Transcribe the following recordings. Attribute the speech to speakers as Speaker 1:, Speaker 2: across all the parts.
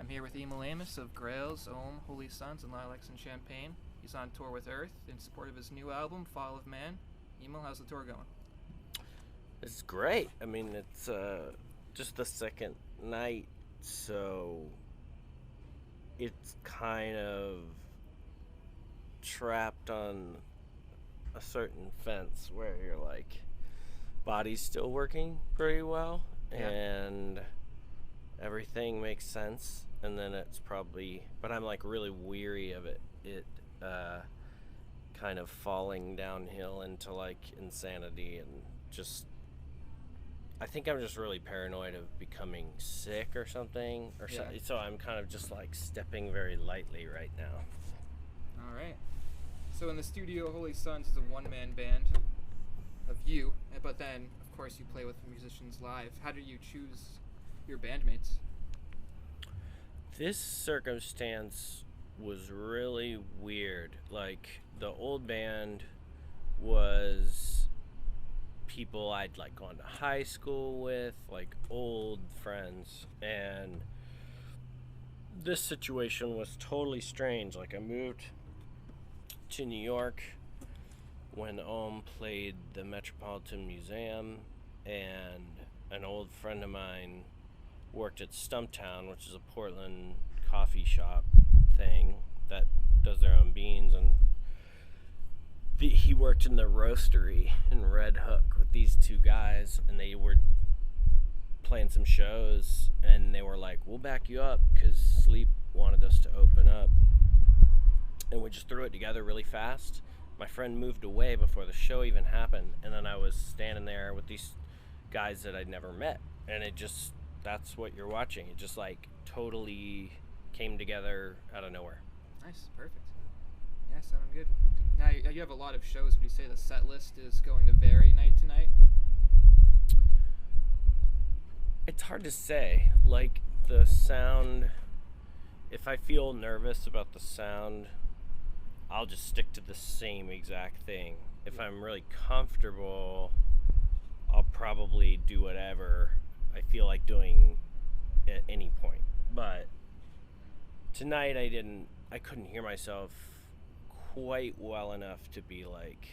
Speaker 1: I'm here with Emil Amos of Grails, Ohm, Holy Sons, and Lilacs and Champagne. He's on tour with Earth in support of his new album, Fall of Man. Emil, how's the tour going?
Speaker 2: It's great. I mean, it's just the second night, so it's kind of trapped on a certain fence where you're like, body's still working pretty well, and everything makes sense, and then it's probably, but I'm like really weary of it kind of falling downhill into like insanity, and just I think I'm just really paranoid of becoming sick or something, so I'm kind of just like stepping very lightly right now.
Speaker 1: All right. So in the studio, Holy Sons is a one-man band of you, but then, of course, you play with musicians live. How do you choose your bandmates?
Speaker 2: This circumstance was really weird. Like, the old band was people I'd like gone to high school with, like old friends, and this situation was totally strange. Like, I moved to New York when Ohm played the Metropolitan Museum, and an old friend of mine worked at Stumptown, which is a Portland coffee shop thing that does their own beans, and he worked in the roastery in Red Hook with these two guys, and they were playing some shows, and they were like, we'll back you up, because Sleep wanted us to open up, and we just threw it together really fast. My friend moved away before the show even happened, and then I was standing there with these guys that I'd never met, and it just, that's what you're watching. It just like totally came together out of nowhere.
Speaker 1: Nice, perfect. Yeah, sounding good. Now, you have a lot of shows. Would you say the set list is going to vary night to night?
Speaker 2: It's hard to say. Like, the sound, if I feel nervous about the sound, I'll just stick to the same exact thing. If I'm really comfortable, I'll probably do whatever I feel like doing at any point. But tonight I couldn't hear myself quite well enough to be like,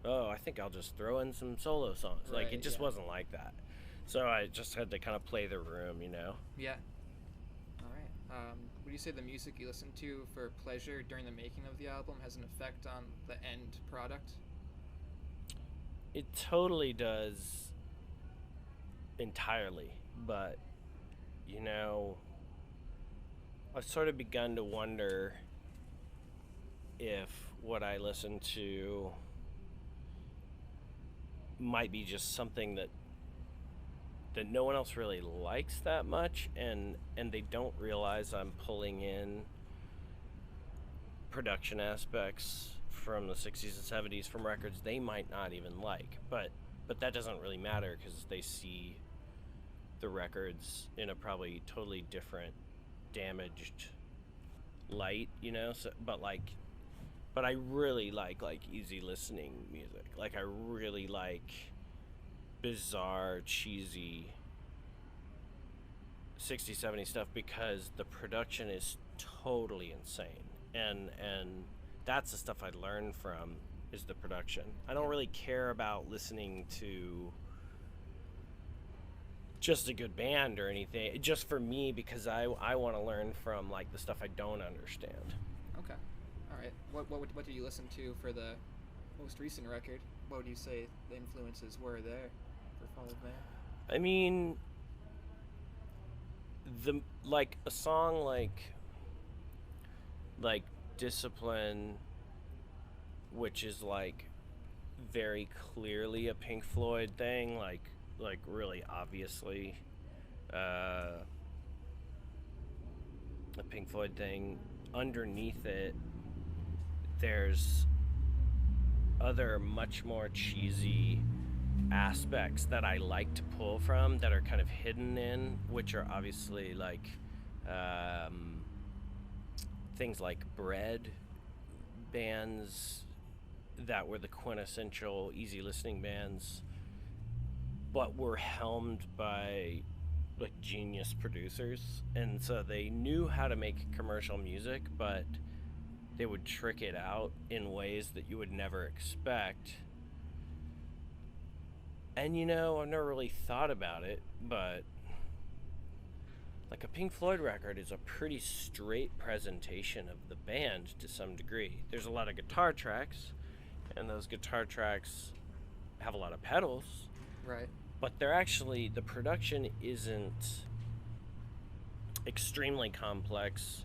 Speaker 2: oh, I think I'll just throw in some solo songs.
Speaker 1: Right,
Speaker 2: like, it just wasn't like that. So I just had to kind of play the room, you know?
Speaker 1: Yeah. All right. Would you say the music you listen to for pleasure during the making of the album has an effect on the end product?
Speaker 2: It totally does, entirely. But, you know, I've sort of begun to wonder if what I listen to might be just something that no one else really likes that much, and they don't realize I'm pulling in production aspects from the 60s and 70s from records they might not even like, but that doesn't really matter because they see the records in a probably totally different, damaged light, you know. So, but I really like easy listening music. Like, I really like bizarre, cheesy 60s, 70s stuff because the production is totally insane, and that's the stuff I learned from, is the production. I don't really care about listening to just a good band or anything, just for me, because I want to learn from like the stuff I don't understand.
Speaker 1: Okay. All right. What did you listen to for the most recent record? What would you say the influences were there for Fall of Man?
Speaker 2: I mean, a song like Discipline, which is like very clearly a Pink Floyd thing, like really obviously a Pink Floyd thing. Underneath it, there's other much more cheesy aspects that I like to pull from that are kind of hidden in, which are obviously like things like Bread, bands that were the quintessential easy listening bands, but were helmed by like genius producers, and so they knew how to make commercial music, but they would trick it out in ways that you would never expect. And I've never really thought about it, but like a Pink Floyd record is a pretty straight presentation of the band to some degree. There's a lot of guitar tracks, and those guitar tracks have a lot of pedals.
Speaker 1: Right.
Speaker 2: But the production isn't extremely complex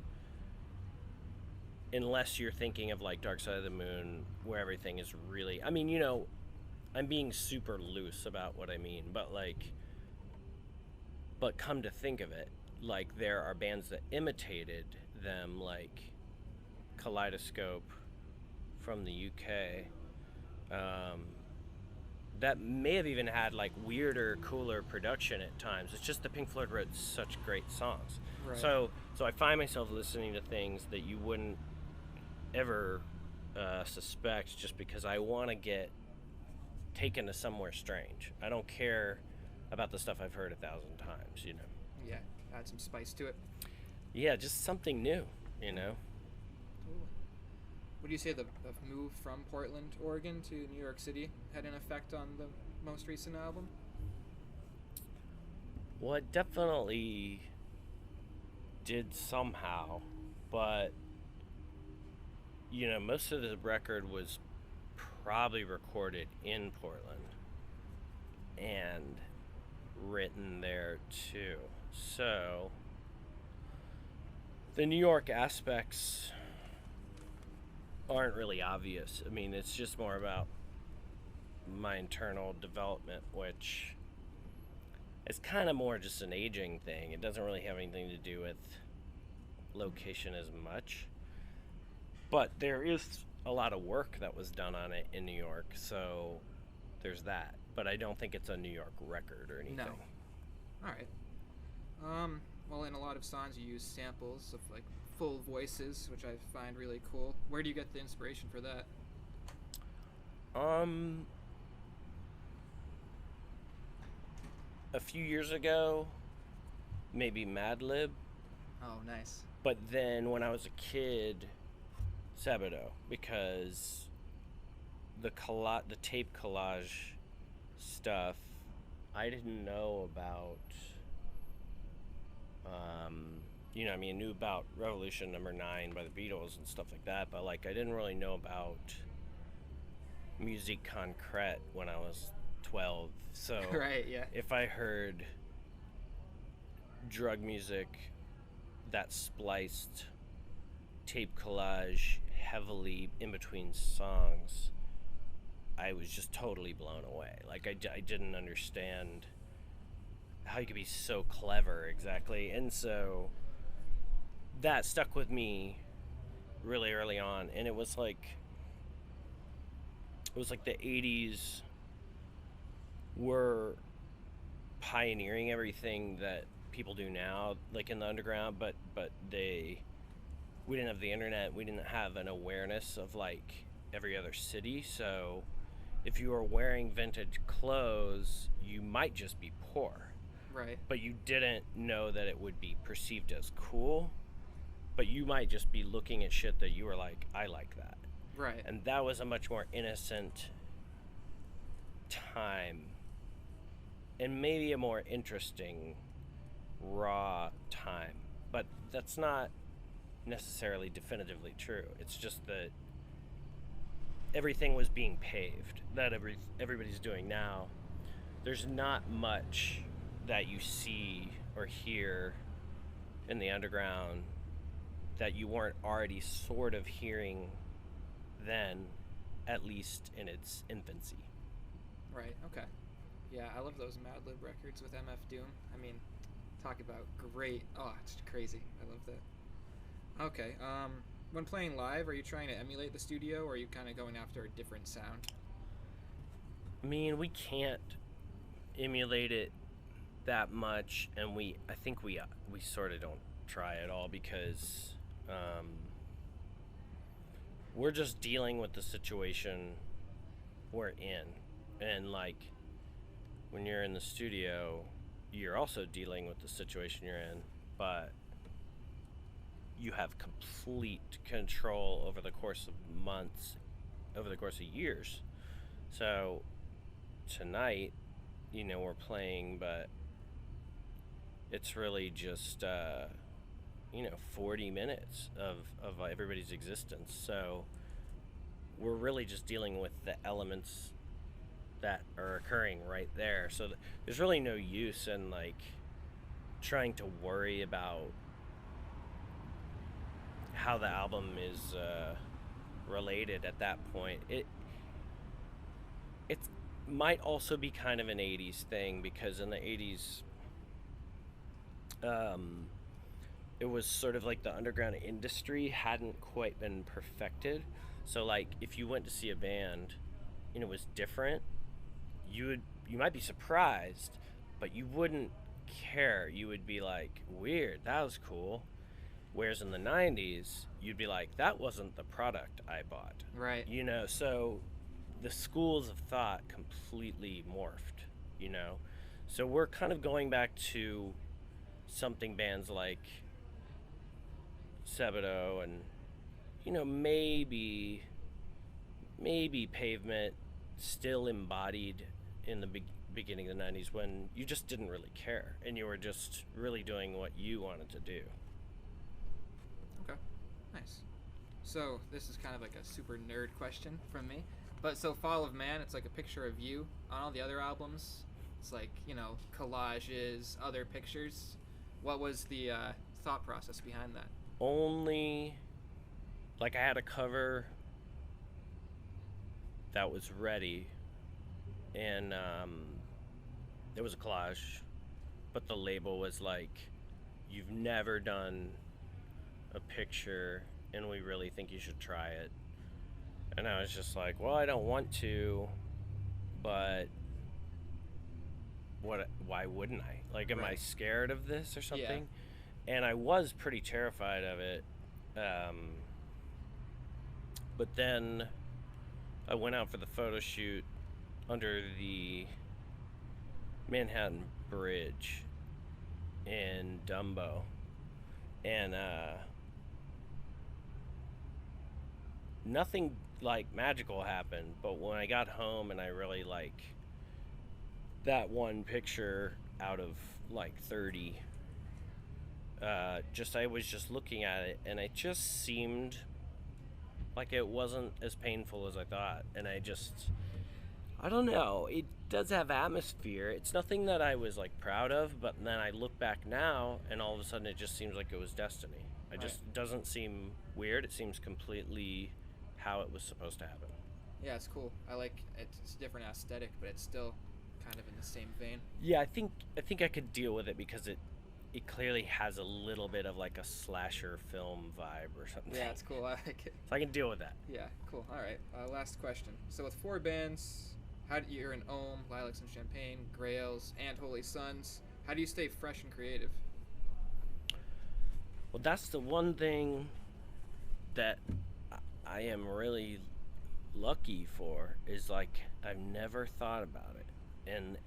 Speaker 2: unless you're thinking of like Dark Side of the Moon, where everything is really, I'm being super loose about what I mean, but come to think of it, like there are bands that imitated them, like Kaleidoscope from the UK, that may have even had like weirder, cooler production at times. It's just that Pink Floyd wrote such great songs.
Speaker 1: Right.
Speaker 2: So I find myself listening to things that you wouldn't ever suspect, just because I want to get taken to somewhere strange. I don't care about the stuff I've heard 1,000 times,
Speaker 1: Yeah, add some spice to it.
Speaker 2: Yeah, just something new,
Speaker 1: Cool. Would you say the move from Portland, Oregon to New York City had an effect on the most recent album?
Speaker 2: Well, it definitely did somehow, but most of the record was probably recorded in Portland and written there too. So the New York aspects aren't really obvious. I mean, it's just more about my internal development, which is kind of more just an aging thing. It doesn't really have anything to do with location as much. But there is a lot of work that was done on it in New York, so there's that. But I don't think it's a New York record or anything.
Speaker 1: No. All right. Well, in a lot of songs you use samples of like full voices, which I find really cool. Where do you get the inspiration for that?
Speaker 2: A few years ago, maybe Mad Lib.
Speaker 1: Oh, nice.
Speaker 2: But then when I was a kid, Sabado, because the tape collage stuff I didn't know about. I knew about Revolution Number 9 by the Beatles and stuff like that, but like I didn't really know about Musique Concrète when I was 12. So
Speaker 1: Right, yeah.
Speaker 2: if I heard drug music that spliced tape collage heavily in between songs, I was just totally blown away. Like I didn't understand how you could be so clever exactly, and so that stuck with me really early on. And it was like the 80s were pioneering everything that people do now, like in the underground, but we didn't have the internet, we didn't have an awareness of like every other city. So if you were wearing vintage clothes, you might just be poor.
Speaker 1: Right.
Speaker 2: But you didn't know that it would be perceived as cool. But you might just be looking at shit that you were like, I like that.
Speaker 1: Right.
Speaker 2: And that was a much more innocent time. And maybe a more interesting, raw time. But that's not necessarily definitively true. It's just that everything was being paved. That everybody's doing now. There's not much that you see or hear in the underground that you weren't already sort of hearing then, at least in its infancy.
Speaker 1: Right, okay. Yeah, I love those Mad Lib records with MF Doom. I mean, talk about great. Oh, it's crazy. I love that. Okay, when playing live, are you trying to emulate the studio, or are you kind of going after a different sound?
Speaker 2: I mean, we can't emulate it that much, and I think we sort of don't try at all, because we're just dealing with the situation we're in. And like when you're in the studio, you're also dealing with the situation you're in, but you have complete control over the course of months, over the course of years. So tonight, we're playing, but it's really just 40 minutes of everybody's existence. So we're really just dealing with the elements that are occurring right there. So there's really no use in like trying to worry about how the album is related at that point. It might also be kind of an 80s thing, because in the 80s it was sort of like the underground industry hadn't quite been perfected. So like if you went to see a band and it was different, you might be surprised, but you wouldn't care. You would be like, weird, that was cool. Whereas in the 90s, you'd be like, that wasn't the product I bought.
Speaker 1: Right.
Speaker 2: So the schools of thought completely morphed, So we're kind of going back to something bands like Sebado and, maybe Pavement still embodied in the beginning of the 90s, when you just didn't really care and you were just really doing what you wanted to do.
Speaker 1: Okay, nice. So this is kind of like a super nerd question from me, but so Fall of Man, it's like a picture of you. On all the other albums, it's like, collages, other pictures. What was the thought process behind that?
Speaker 2: Only, like, I had a cover that was ready, and it was a collage, but the label was like, you've never done a picture and we really think you should try it. And I was just like, well, I don't want to, but why wouldn't I? Like, am I scared of this or something? Yeah. And I was pretty terrified of it. But then I went out for the photo shoot under the Manhattan Bridge in Dumbo, and nothing like magical happened. But when I got home and I really like that one picture out of like 30, I was just looking at it, and it just seemed like it wasn't as painful as I thought. And I don't know, it does have atmosphere. It's nothing that I was like proud of, but then I look back now and all of a sudden it just seems like it was destiny. It just doesn't seem weird. It seems completely how it was supposed to happen.
Speaker 1: Yeah, it's cool. I like it. It's a different aesthetic, but it's still kind of in the same vein.
Speaker 2: Yeah, I think I could deal with it because it clearly has a little bit of like a slasher film vibe or something.
Speaker 1: Yeah, it's cool. I like it.
Speaker 2: So I can deal with that.
Speaker 1: Yeah, cool. All right. Last question. So with 4 bands, you're in Ohm, Lilacs and Champagne, Grails, and Holy Sons. How do you stay fresh and creative?
Speaker 2: Well, that's the one thing that I am really lucky for, is like I've never thought about it, and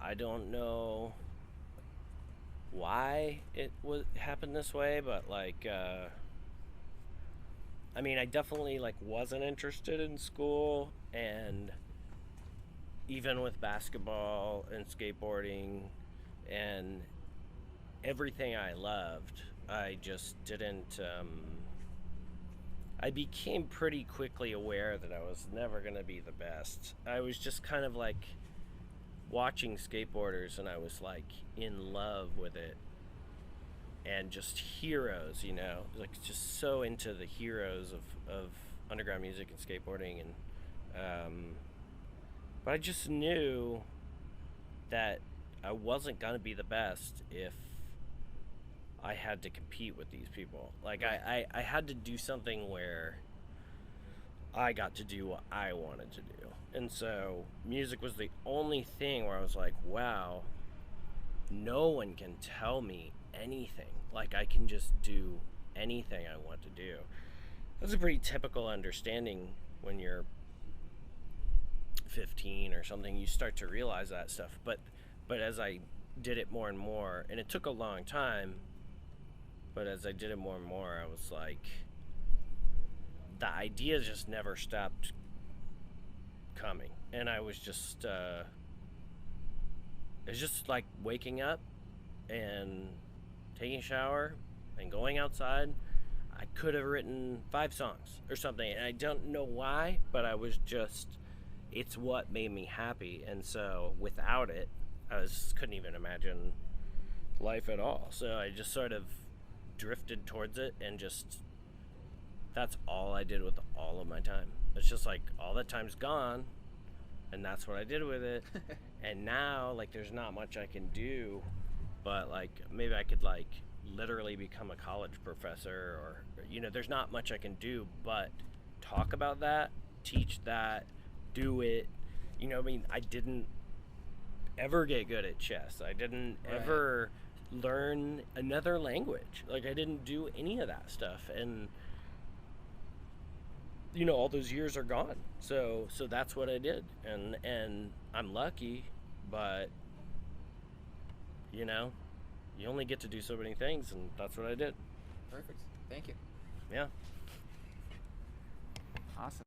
Speaker 2: I don't know why it happened this way, but like I mean, I definitely like wasn't interested in school, and even with basketball and skateboarding and everything I loved, I just didn't I became pretty quickly aware that I was never going to be the best. I was just kind of like watching skateboarders, and I was like in love with it, and just heroes, like just so into the heroes of underground music and skateboarding, and but I just knew that I wasn't gonna be the best if I had to compete with these people. Like I had to do something where I got to do what I wanted to do. And so music was the only thing where I was like, wow, no one can tell me anything. Like I can just do anything I want to do. That's a pretty typical understanding when you're 15 or something. You start to realize that stuff. But But as I did it more and more, and it took a long time, but as I did it more and more, I was like, the ideas just never stopped coming. And I was just, it's just like waking up and taking a shower and going outside. I could have written 5 songs or something, and I don't know why, but I was just, it's what made me happy. And so without it, couldn't even imagine life at all. So I just sort of drifted towards it, and just, that's all I did with all of my time. It's just like all that time's gone, and that's what I did with it. And now, like, there's not much I can do, but like maybe I could like literally become a college professor, or there's not much I can do but talk about that, teach that, do it. I mean, I didn't ever get good at chess. I didn't ever learn another language. Like, I didn't do any of that stuff, and all those years are gone. So that's what I did, and I'm lucky, but you only get to do so many things, and that's what I did.
Speaker 1: Perfect. Thank you.
Speaker 2: Yeah.
Speaker 1: Awesome.